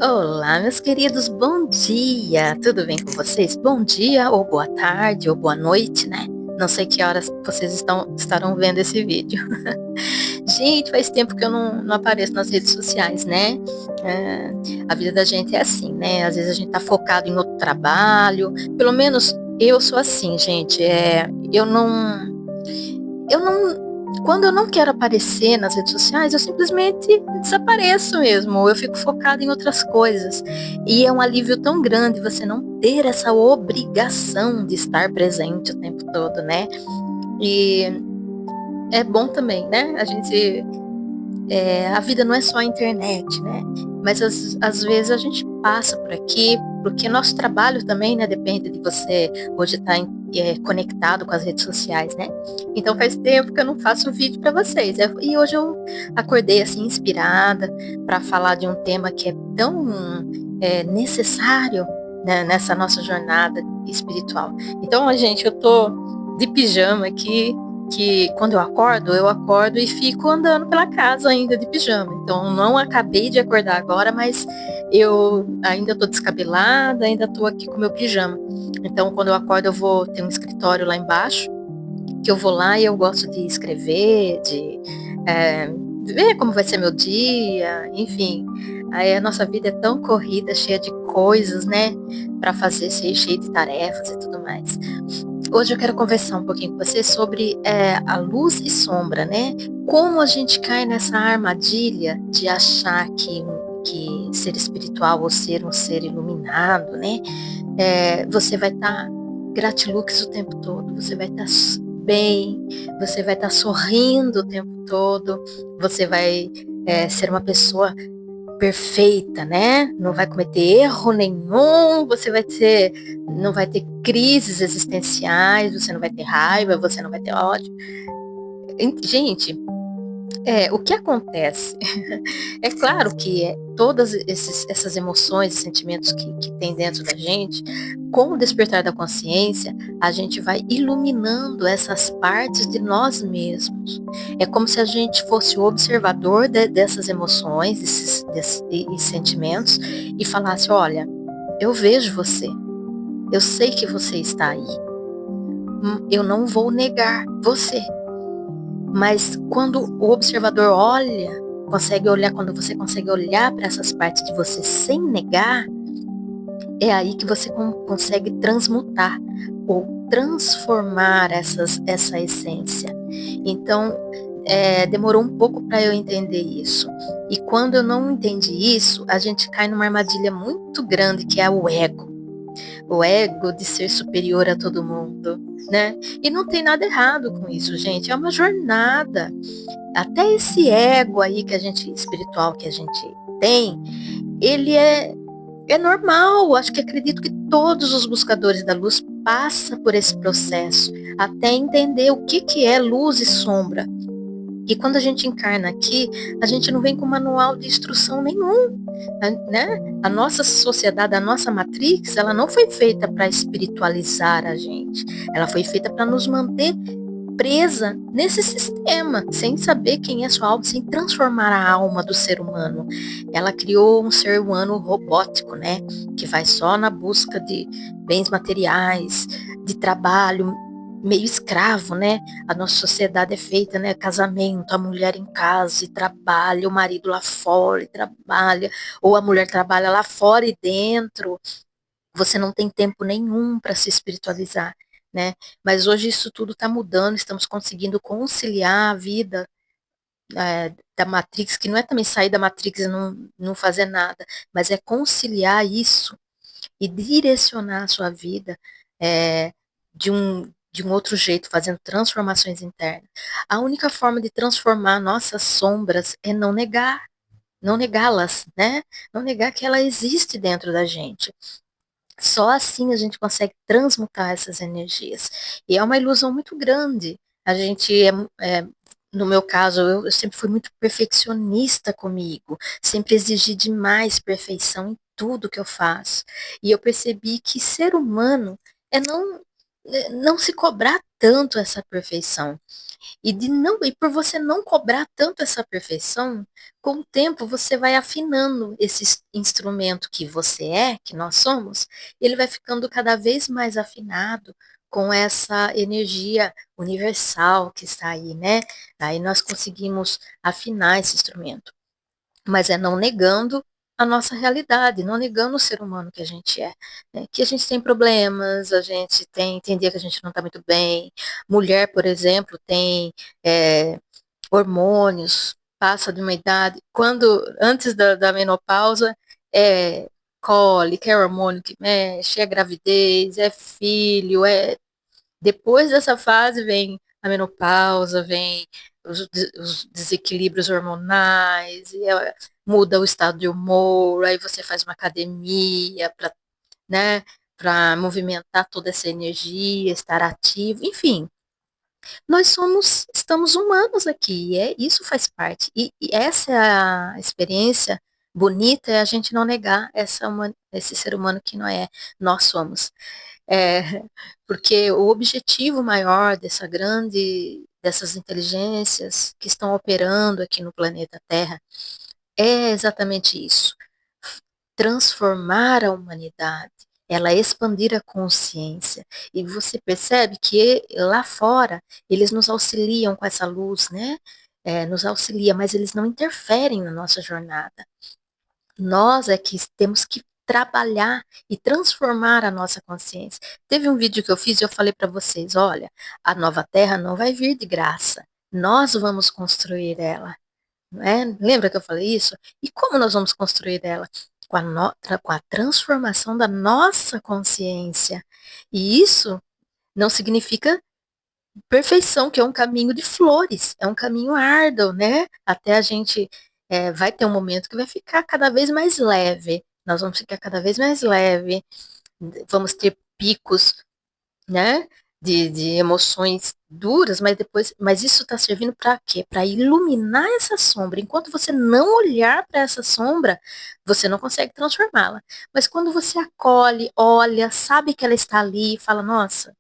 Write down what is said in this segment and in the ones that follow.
Olá, meus queridos, bom dia! Tudo bem com vocês? Bom dia, ou boa tarde, ou boa noite, né? Não sei que horas vocês estarão vendo esse vídeo. Gente, faz tempo que eu não apareço nas redes sociais, né? É, a vida da gente é assim, né? Às vezes a gente tá focado em outro trabalho. Pelo menos eu sou assim, gente. Quando eu não quero aparecer nas redes sociais, eu simplesmente desapareço mesmo. Eu fico focada em outras coisas. E é um alívio tão grande você não ter essa obrigação de estar presente o tempo todo, né? E é bom também, né? A vida não é só a internet, né? Mas às vezes a gente passa por aqui, porque nosso trabalho também, né? Depende de você hoje estar conectado com as redes sociais, né? Então faz tempo que eu não faço vídeo para vocês. E hoje eu acordei assim inspirada para falar de um tema que é tão necessário, né, nessa nossa jornada espiritual. Então, gente, eu tô de pijama aqui, que quando eu acordo e fico andando pela casa ainda de pijama. Então, não acabei de acordar agora, mas eu ainda estou descabelada, ainda estou aqui com meu pijama. Então, quando eu acordo, eu vou ter um escritório lá embaixo, que eu vou lá e eu gosto de escrever, de é, ver como vai ser meu dia, enfim. Aí a nossa vida é tão corrida, cheia de coisas, né, para fazer, cheia de tarefas e tudo mais. Hoje eu quero conversar um pouquinho com você sobre a luz e sombra, né? Como a gente cai nessa armadilha de achar que ser espiritual ou ser um ser iluminado, né? Você vai estar gratilux o tempo todo, você vai estar bem, você vai estar sorrindo o tempo todo, você vai ser uma pessoa perfeita, né? Não vai cometer erro nenhum, não vai ter crises existenciais, você não vai ter raiva, você não vai ter ódio. Gente, o que acontece? É claro que todas essas emoções e sentimentos que tem dentro da gente, com o despertar da consciência, a gente vai iluminando essas partes de nós mesmos. É como se a gente fosse o observador dessas emoções e sentimentos e falasse: olha, eu vejo você, eu sei que você está aí, eu não vou negar você. Mas quando o observador consegue olhar, quando você consegue olhar para essas partes de você sem negar, é aí que você consegue transmutar ou transformar essa essência. Então, demorou um pouco para eu entender isso. E quando eu não entendi isso, a gente cai numa armadilha muito grande que é o ego de ser superior a todo mundo, né? E não tem nada errado com isso, gente. É uma jornada. Até esse ego aí espiritual que a gente tem, ele é normal. Acho que acredito que todos os buscadores da luz passam por esse processo até entender o que é luz e sombra. E quando a gente encarna aqui, a gente não vem com manual de instrução nenhum, né? A nossa sociedade, a nossa matrix, ela não foi feita para espiritualizar a gente. Ela foi feita para nos manter presa nesse sistema, sem saber quem é sua alma, sem transformar a alma do ser humano. Ela criou um ser humano robótico, né? Que vai só na busca de bens materiais, de trabalho, meio escravo, né? A nossa sociedade é feita, né? Casamento, a mulher em casa e trabalha, o marido lá fora e trabalha, ou a mulher trabalha lá fora e dentro. Você não tem tempo nenhum para se espiritualizar, né? Mas hoje isso tudo está mudando, estamos conseguindo conciliar a vida da Matrix, que não é também sair da Matrix e não fazer nada, mas é conciliar isso e direcionar a sua vida é, de um outro jeito, fazendo transformações internas. A única forma de transformar nossas sombras é não negar, não negá-las, né? Não negar que ela existe dentro da gente. Só assim a gente consegue transmutar essas energias. E é uma ilusão muito grande. A gente no meu caso, eu sempre fui muito perfeccionista comigo, sempre exigi demais perfeição em tudo que eu faço. E eu percebi que ser humano é não se cobrar tanto essa perfeição. E por você não cobrar tanto essa perfeição, com o tempo você vai afinando esse instrumento que você é, que nós somos, ele vai ficando cada vez mais afinado com essa energia universal que está aí, né? Aí nós conseguimos afinar esse instrumento, mas é não negando a nossa realidade, não negando o ser humano que a gente é, né? Que a gente tem problemas, a gente tem dia que a gente não está muito bem. Mulher, por exemplo, tem é, hormônios, passa de uma idade, quando antes da menopausa é cólica, é hormônio que mexe, é gravidez, é filho, é depois dessa fase vem a menopausa, vem os desequilíbrios hormonais, muda o estado de humor, aí você faz uma academia para, né, para movimentar toda essa energia, estar ativo, enfim, estamos humanos aqui, isso faz parte. E essa é a experiência bonita, é a gente não negar esse ser humano que nós somos. É, porque o objetivo maior dessas inteligências que estão operando aqui no planeta Terra é exatamente isso: transformar a humanidade, ela expandir a consciência. E você percebe que lá fora eles nos auxiliam com essa luz, né? Nos auxilia, mas eles não interferem na nossa jornada. Nós é que temos que trabalhar e transformar a nossa consciência. Teve um vídeo que eu fiz e eu falei para vocês, olha, a nova terra não vai vir de graça. Nós vamos construir ela, não é? Lembra que eu falei isso? E como nós vamos construir ela? Com a transformação da nossa consciência. E isso não significa perfeição, que é um caminho de flores, é um caminho árduo, né? Até a gente vai ter um momento que vai ficar cada vez mais leve. Nós vamos ficar cada vez mais leve, vamos ter picos, né? De emoções duras, mas isso está servindo para quê? Para iluminar essa sombra. Enquanto você não olhar para essa sombra, você não consegue transformá-la. Mas quando você acolhe, olha, sabe que ela está ali, fala, nossa,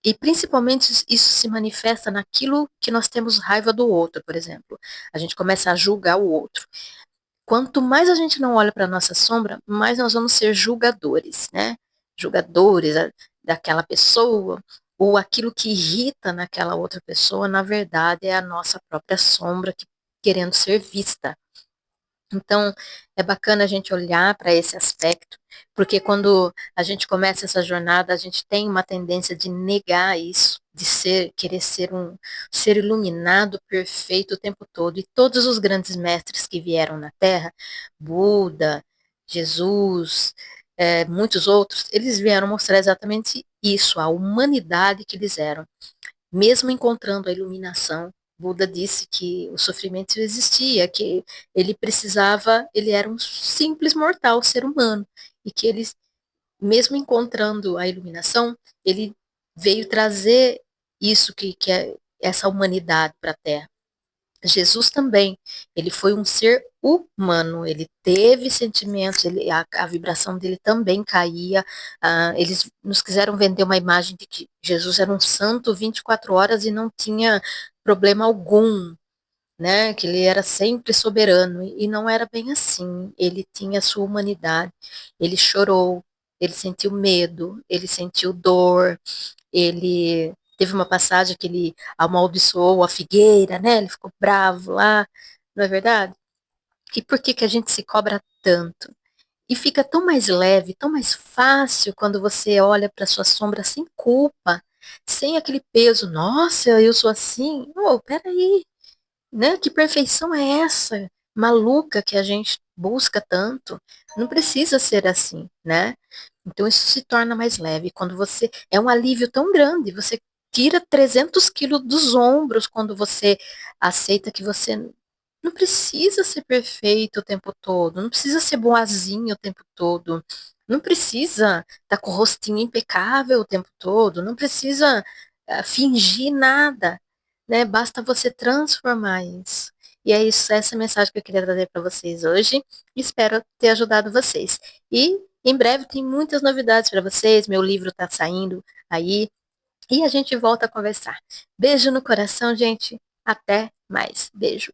e principalmente isso se manifesta naquilo que nós temos raiva do outro, por exemplo. A gente começa a julgar o outro. Quanto mais a gente não olha para a nossa sombra, mais nós vamos ser julgadores, né? Julgadores daquela pessoa, ou aquilo que irrita naquela outra pessoa, na verdade, é a nossa própria sombra querendo ser vista. Então, é bacana a gente olhar para esse aspecto, porque quando a gente começa essa jornada, a gente tem uma tendência de negar isso, querer ser um ser iluminado, perfeito o tempo todo. E todos os grandes mestres que vieram na Terra, Buda, Jesus, muitos outros, eles vieram mostrar exatamente isso, a humanidade que eles eram. Mesmo encontrando a iluminação, Buda disse que o sofrimento existia, que ele era um simples mortal, ser humano, e que ele, mesmo encontrando a iluminação, ele veio trazer isso que é essa humanidade para a Terra. Jesus também, ele foi um ser humano, ele teve sentimentos, a vibração dele também caía. Eles nos quiseram vender uma imagem de que Jesus era um santo 24 horas e não tinha problema algum, né? Que ele era sempre soberano, e não era bem assim. Ele tinha a sua humanidade, ele chorou, ele sentiu medo, ele sentiu dor, ele teve uma passagem que ele amaldiçoou a figueira, né? Ele ficou bravo lá, não é verdade? E por que que a gente se cobra tanto? E fica tão mais leve, tão mais fácil quando você olha para sua sombra sem culpa, sem aquele peso. Nossa, eu sou assim. Oh, peraí, né? Que perfeição é essa maluca que a gente busca tanto? Não precisa ser assim, né? Então isso se torna mais leve. Quando você é um alívio tão grande, você tira 300 quilos dos ombros quando você aceita que você não precisa ser perfeito o tempo todo, não precisa ser boazinho o tempo todo, não precisa estar com o rostinho impecável o tempo todo, não precisa fingir nada, né? Basta você transformar isso. E é isso, essa mensagem que eu queria trazer para vocês hoje. Espero ter ajudado vocês. E em breve tem muitas novidades para vocês. Meu livro está saindo aí. e a gente volta a conversar. Beijo no coração, gente. Até mais. Beijo.